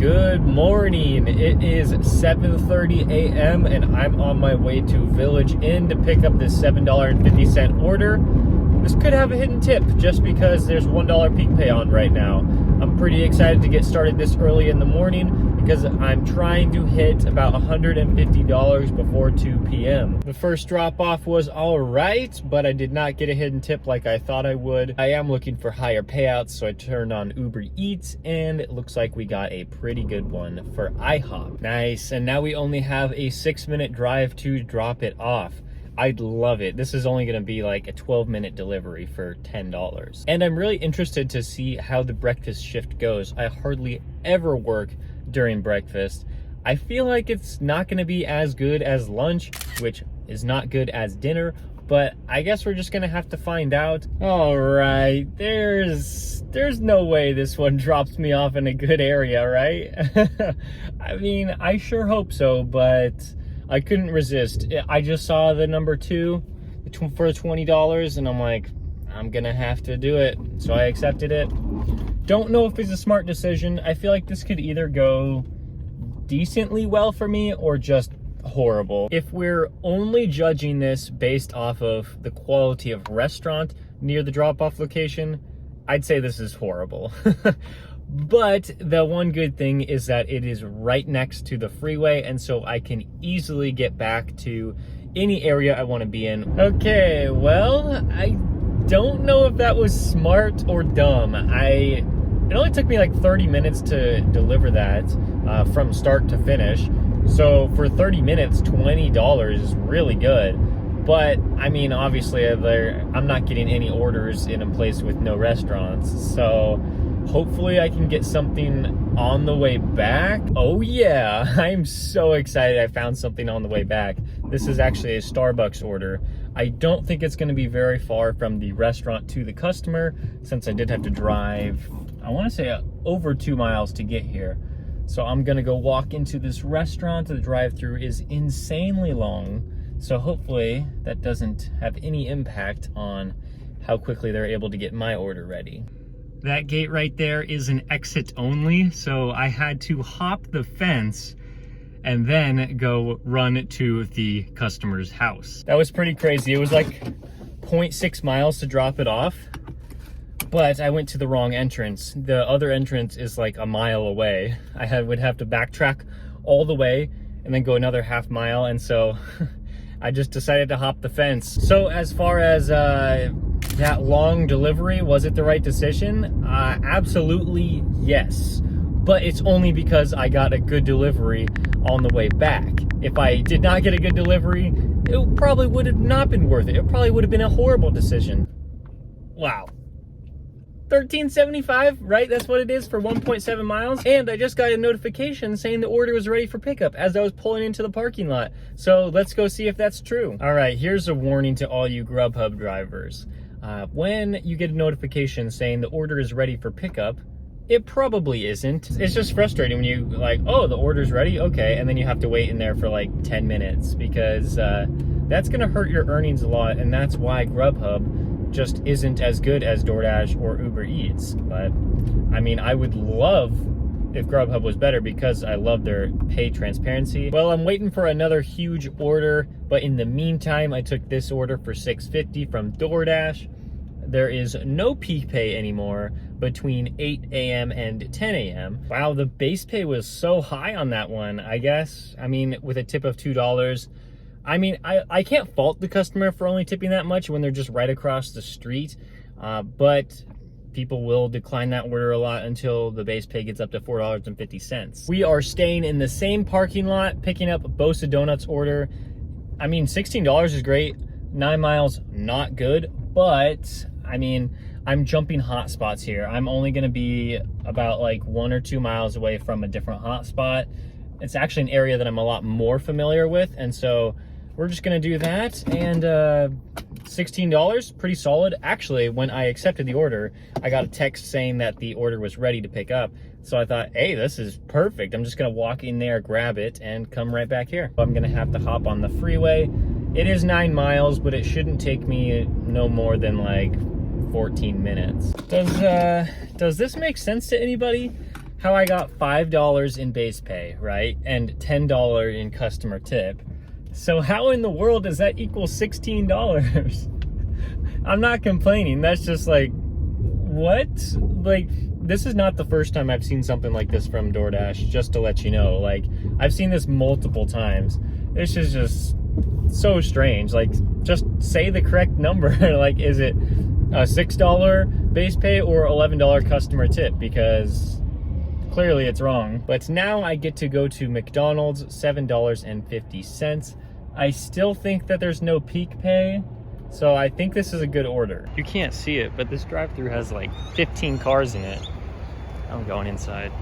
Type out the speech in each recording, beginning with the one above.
Good morning. It is 7:30 a.m. and I'm on my way to Village Inn to pick up this $7.50 order. This could have a hidden tip just because there's $1 peak pay on right now. I'm pretty excited to get started this early in the morning because I'm trying to hit about $150 before 2 p.m. The first drop off was all right, but I did not get a hidden tip like I thought I would. I am looking for higher payouts, so I turned on Uber Eats and it looks like we got a pretty good one for IHOP. Nice, and now we only have a 6-minute drive to drop it off. I'd love it. This is only going to be like a 12-minute delivery for $10. And I'm really interested to see how the breakfast shift goes. I hardly ever work during breakfast. I feel like it's not going to be as good as lunch, which is not good as dinner, but I guess we're just going to have to find out. All right, there's no way this one drops me off in a good area, right? I mean, I sure hope so, but I couldn't resist. I just saw the number 2 for $20 and I'm like, I'm gonna have to do it. So I accepted it. Don't know if it's a smart decision. I feel like this could either go decently well for me or just horrible. If we're only judging this based off of the quality of restaurant near the drop-off location, I'd say this is horrible. But the one good thing is that it is right next to the freeway, and so I can easily get back to any area I want to be in. Okay, well, I don't know if that was smart or dumb. It only took me like 30 minutes to deliver that from start to finish. So for 30 minutes, $20 is really good. But I mean, obviously I'm not getting any orders in a place with no restaurants. So hopefully I can get something on the way back. Oh yeah, I'm so excited I found something on the way back. This is actually a Starbucks order. I don't think it's gonna be very far from the restaurant to the customer since I did have to drive, I wanna say over 2 miles to get here. So I'm gonna go walk into this restaurant. The drive-through is insanely long. So hopefully that doesn't have any impact on how quickly they're able to get my order ready. That gate right there is an exit only, so I had to hop the fence and then go run to the customer's house. That was pretty crazy. It was like 0.6 miles to drop it off, but I went to the wrong entrance. The other entrance is like a mile away. I would have to backtrack all the way and then go another half mile, and so I just decided to hop the fence. So as far as that long delivery, was it the right decision? Absolutely yes. But it's only because I got a good delivery on the way back. If I did not get a good delivery, it probably would have not been worth it. It probably would have been a horrible decision. Wow. $13.75, right? That's what it is for 1.7 miles. And I just got a notification saying the order was ready for pickup as I was pulling into the parking lot. So let's go see if that's true. All right, here's a warning to all you Grubhub drivers. When you get a notification saying the order is ready for pickup, it probably isn't. It's just frustrating when you like, oh, the order's ready, okay, and then you have to wait in there for like 10 minutes because that's gonna hurt your earnings a lot, and that's why Grubhub just isn't as good as DoorDash or Uber Eats. But I mean, I would love if Grubhub was better because I love their pay transparency. Well, I'm waiting for another huge order, but in the meantime, I took this order for $6.50 from DoorDash. There is no peak pay anymore between 8 a.m. and 10 a.m. Wow, the base pay was so high on that one, I guess. I mean, with a tip of $2. I mean, I can't fault the customer for only tipping that much when they're just right across the street, but people will decline that order a lot until the base pay gets up to $4.50. We are staying in the same parking lot, picking up Bosa Donuts order. I mean, $16 is great. 9 miles, not good, but I mean, I'm jumping hotspots here. I'm only gonna be about like 1 or 2 miles away from a different hotspot. It's actually an area that I'm a lot more familiar with, and so we're just gonna do that. And $16, pretty solid. Actually, when I accepted the order, I got a text saying that the order was ready to pick up. So I thought, hey, this is perfect. I'm just gonna walk in there, grab it, and come right back here. I'm gonna have to hop on the freeway. It is 9 miles, but it shouldn't take me no more than like 14 minutes. Does this make sense to anybody? how I got $5 in base pay, right? And $10 in customer tip. So how in the world does that equal $16? I'm not complaining. That's just like, what? Like, this is not the first time I've seen something like this from DoorDash, just to let you know. Like, I've seen this multiple times. This is just so strange. Like, just say the correct number. Like, is it a $6 base pay or $11 customer tip? Because clearly it's wrong. But now I get to go to McDonald's, $7.50. I still think that there's no peak pay, so I think this is a good order. You can't see it, but this drive-thru has like 15 cars in it. I'm going inside.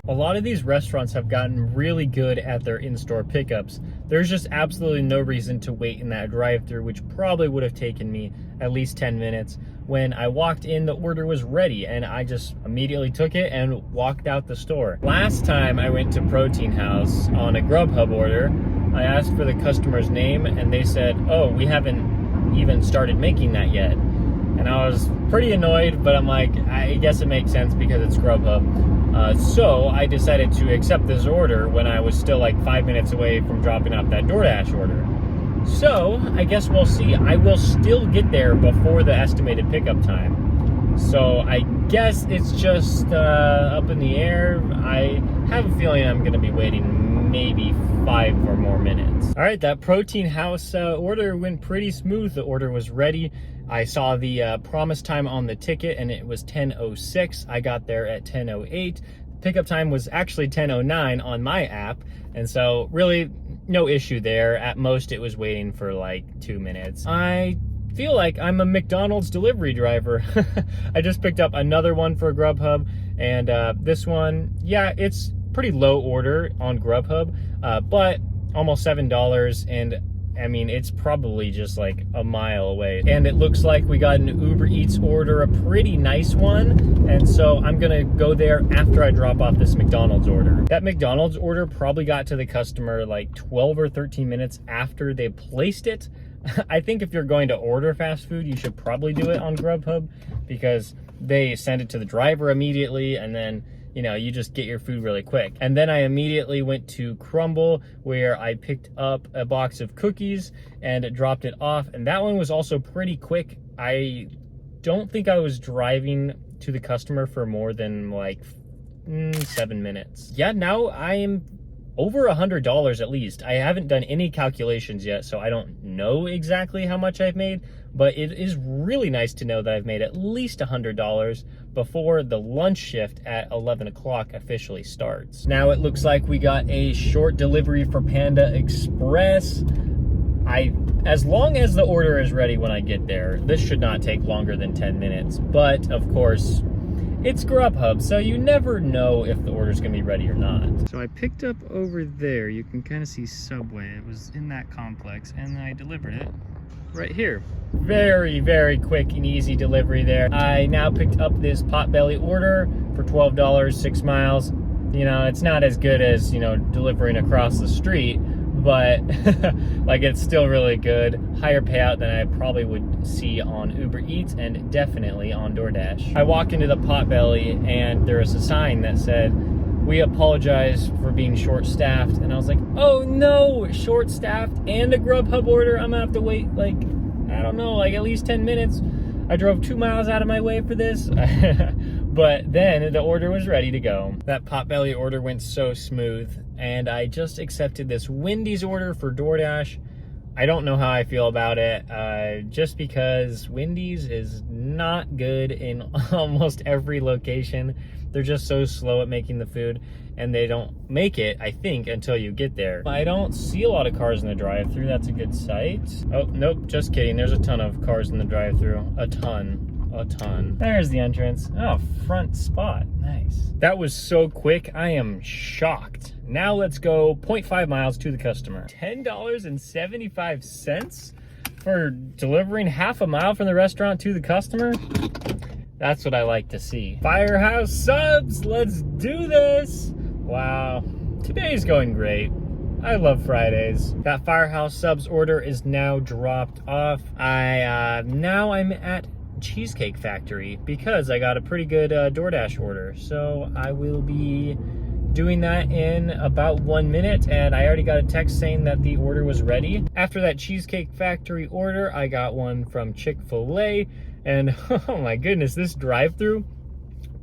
A lot of these restaurants have gotten really good at their in-store pickups. There's just absolutely no reason to wait in that drive-thru, which probably would have taken me at least 10 minutes. When I walked in, the order was ready, and I just immediately took it and walked out the store. Last time I went to Protein House on a Grubhub order, I asked for the customer's name, and they said, oh, we haven't even started making that yet. And I was pretty annoyed, but I'm like, I guess it makes sense because it's Grubhub. So I decided to accept this order when I was still like 5 minutes away from dropping off that DoorDash order. So I guess we'll see. I will still get there before the estimated pickup time. So I guess it's just up in the air. I have a feeling I'm going to be waiting maybe 5 or more minutes. All right, that Protein House order went pretty smooth. The order was ready. I saw the promise time on the ticket, and it was 10:06. I got there at 10:08. Pickup time was actually 10:09 on my app, and so really no issue there. At most, it was waiting for like 2 minutes. I feel like I'm a McDonald's delivery driver. I just picked up another one for Grubhub, and this one, yeah, it's pretty low order on Grubhub, but almost $7, and I mean, it's probably just like a mile away. And it looks like we got an Uber Eats order, a pretty nice one. And so I'm gonna go there after I drop off this McDonald's order. That McDonald's order probably got to the customer like 12 or 13 minutes after they placed it. I think if you're going to order fast food, you should probably do it on Grubhub because they send it to the driver immediately, and then you know, you just get your food really quick. And then I immediately went to Crumble, where I picked up a box of cookies and dropped it off. And that one was also pretty quick. I don't think I was driving to the customer for more than like 7 minutes. Yeah, now I am over $100 at least. I haven't done any calculations yet, so I don't know exactly how much I've made, but it is really nice to know that I've made at least $100 before the lunch shift at 11 o'clock officially starts. Now it looks like we got a short delivery for Panda Express. As long as the order is ready when I get there, this should not take longer than 10 minutes, but of course, it's Grubhub, so you never know if the order's gonna be ready or not. So I picked up over there, you can kind of see Subway. It was in that complex, and I delivered it right here. Very, very quick and easy delivery there. I now picked up this Potbelly order for $12, 6 miles. You know, it's not as good as, you know, delivering across the street, but like it's still really good. Higher payout than I probably would see on Uber Eats and definitely on DoorDash. I walked into the Potbelly and there was a sign that said, "We apologize for being short-staffed," and I was like, oh no, short-staffed and a Grubhub order? I'm gonna have to wait like, I don't know, like at least 10 minutes. I drove 2 miles out of my way for this. But then the order was ready to go. That Potbelly order went so smooth, and I just accepted this Wendy's order for DoorDash. I don't know how I feel about it, just because Wendy's is not good in almost every location. They're just so slow at making the food, and they don't make it, I think, until you get there. I don't see a lot of cars in the drive-thru. That's a good sight. Oh, nope, just kidding. There's a ton of cars in the drive-thru. A ton. There's the entrance. Oh, front spot. Nice. That was so quick. I am shocked. Now let's go 0.5 miles to the customer. $10.75 for delivering half a mile from the restaurant to the customer? That's what I like to see. Firehouse Subs, let's do this. Wow, today's going great. I love Fridays. That Firehouse Subs order is now dropped off. Now I'm at Cheesecake Factory because I got a pretty good DoorDash order. So I will be doing that in about 1 minute, and I already got a text saying that the order was ready. After that Cheesecake Factory order, I got one from Chick-fil-A, and oh my goodness, this drive-thru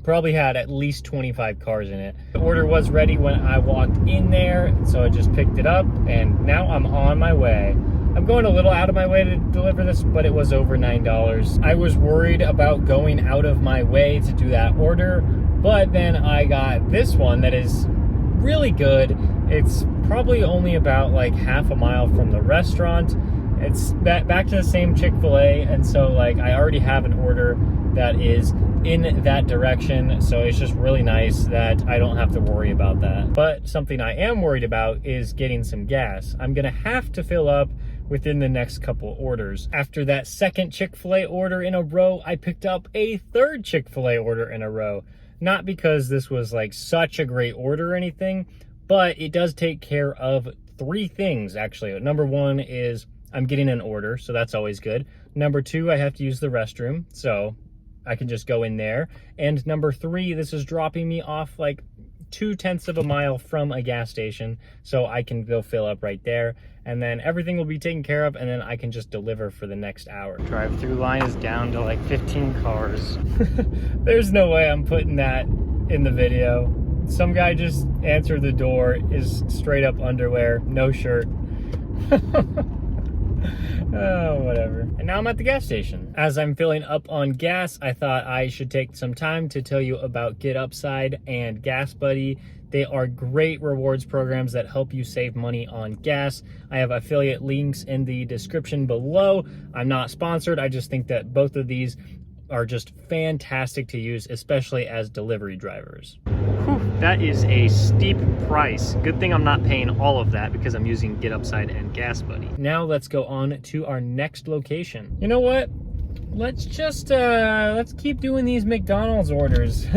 probably had at least 25 cars in it. The order was ready when I walked in there, so I just picked it up, and now I'm on my way. I'm going a little out of my way to deliver this, but it was over $9. I was worried about going out of my way to do that order, but then I got this one that is really good. It's probably only about like half a mile from the restaurant. It's back to the same Chick-fil-A, and so like I already have an order that is in that direction, so it's just really nice that I don't have to worry about that. But something I am worried about is getting some gas. I'm gonna have to fill up within the next couple orders. After that second Chick-fil-A order in a row, I picked up a third Chick-fil-A order in a row. Not because this was like such a great order or anything, but it does take care of 3 things actually. Number 1 is I'm getting an order, so that's always good. Number 2, I have to use the restroom, so I can just go in there. And number 3, this is dropping me off like 0.2 of a mile from a gas station, so I can go fill up right there, and then everything will be taken care of, and then I can just deliver for the next hour. Drive-through line is down to like 15 cars. There's no way I'm putting that in the video. Some guy just answered the door, is straight up underwear, no shirt. Oh, whatever. And now I'm at the gas station. As I'm filling up on gas, I thought I should take some time to tell you about Get Upside and Gas Buddy. They are great rewards programs that help you save money on gas. I have affiliate links in the description below. I'm not sponsored. I just think that both of these are just fantastic to use, especially as delivery drivers. Whew, that is a steep price. Good thing I'm not paying all of that because I'm using Get Upside and Gas Buddy. Now let's go on to our next location. You know what? Let's just, let's keep doing these McDonald's orders.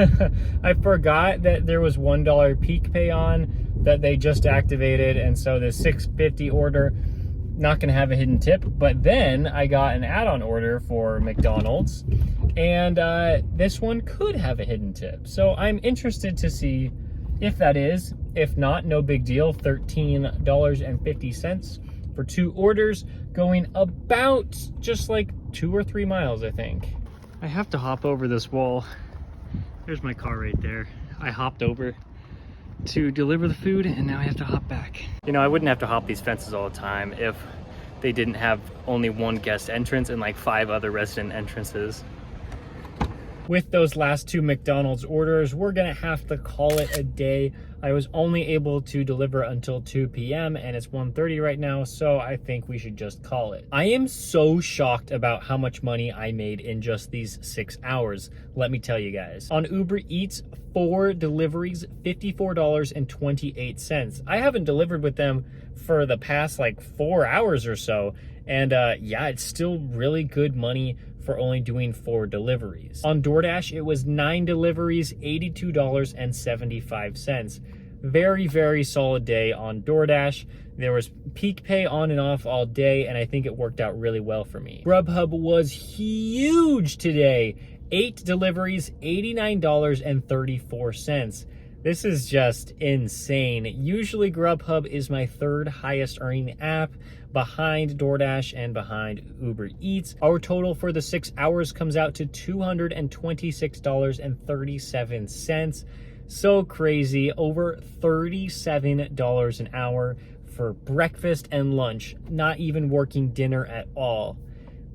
I forgot that there was $1 peak pay on that they just activated, and so the $6.50 order, not gonna have a hidden tip, but then I got an add-on order for McDonald's, and this one could have a hidden tip. So I'm interested to see if that is. If not, no big deal, $13.50 for 2 orders, going about just like 2 or 3 miles, I think. I have to hop over this wall. There's my car right there. I hopped over to deliver the food, and now I have to hop back. You know, I wouldn't have to hop these fences all the time if they didn't have only 1 guest entrance and like 5 other resident entrances. With those last 2 McDonald's orders, we're gonna have to call it a day. I was only able to deliver until 2 p.m. and it's 1:30 right now, so I think we should just call it. I am so shocked about how much money I made in just these 6 hours. Let me tell you guys. On Uber Eats, 4 deliveries, $54.28. I haven't delivered with them for the past like 4 hours or so, and yeah, it's still really good money for only doing 4 deliveries. On DoorDash, it was 9 deliveries, $82.75. Very, very solid day on DoorDash. There was peak pay on and off all day, and I think it worked out really well for me. Grubhub was huge today. 8 deliveries, $89.34. This is just insane. Usually Grubhub is my 3rd highest earning app, behind DoorDash and behind Uber Eats. Our total for the 6 hours comes out to $226.37. So crazy, over $37 an hour for breakfast and lunch, not even working dinner at all.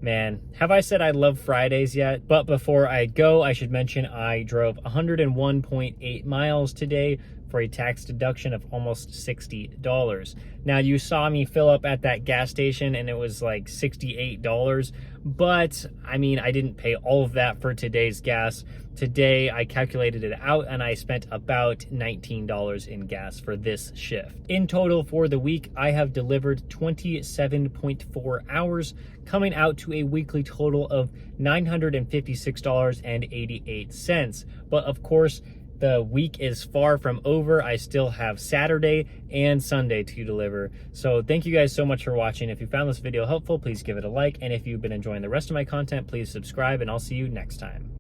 Man, have I said I love Fridays yet? But before I go, I should mention I drove 101.8 miles today for a tax deduction of almost $60. Now, you saw me fill up at that gas station and it was like $68, but I mean, I didn't pay all of that for today's gas. Today, I calculated it out and I spent about $19 in gas for this shift. In total for the week, I have delivered 27.4 hours, coming out to a weekly total of $956.88. But of course, The week is far from over. I still have Saturday and Sunday to deliver. So thank you guys so much for watching. If you found this video helpful, please give it a like. And if you've been enjoying the rest of my content, please subscribe, and I'll see you next time.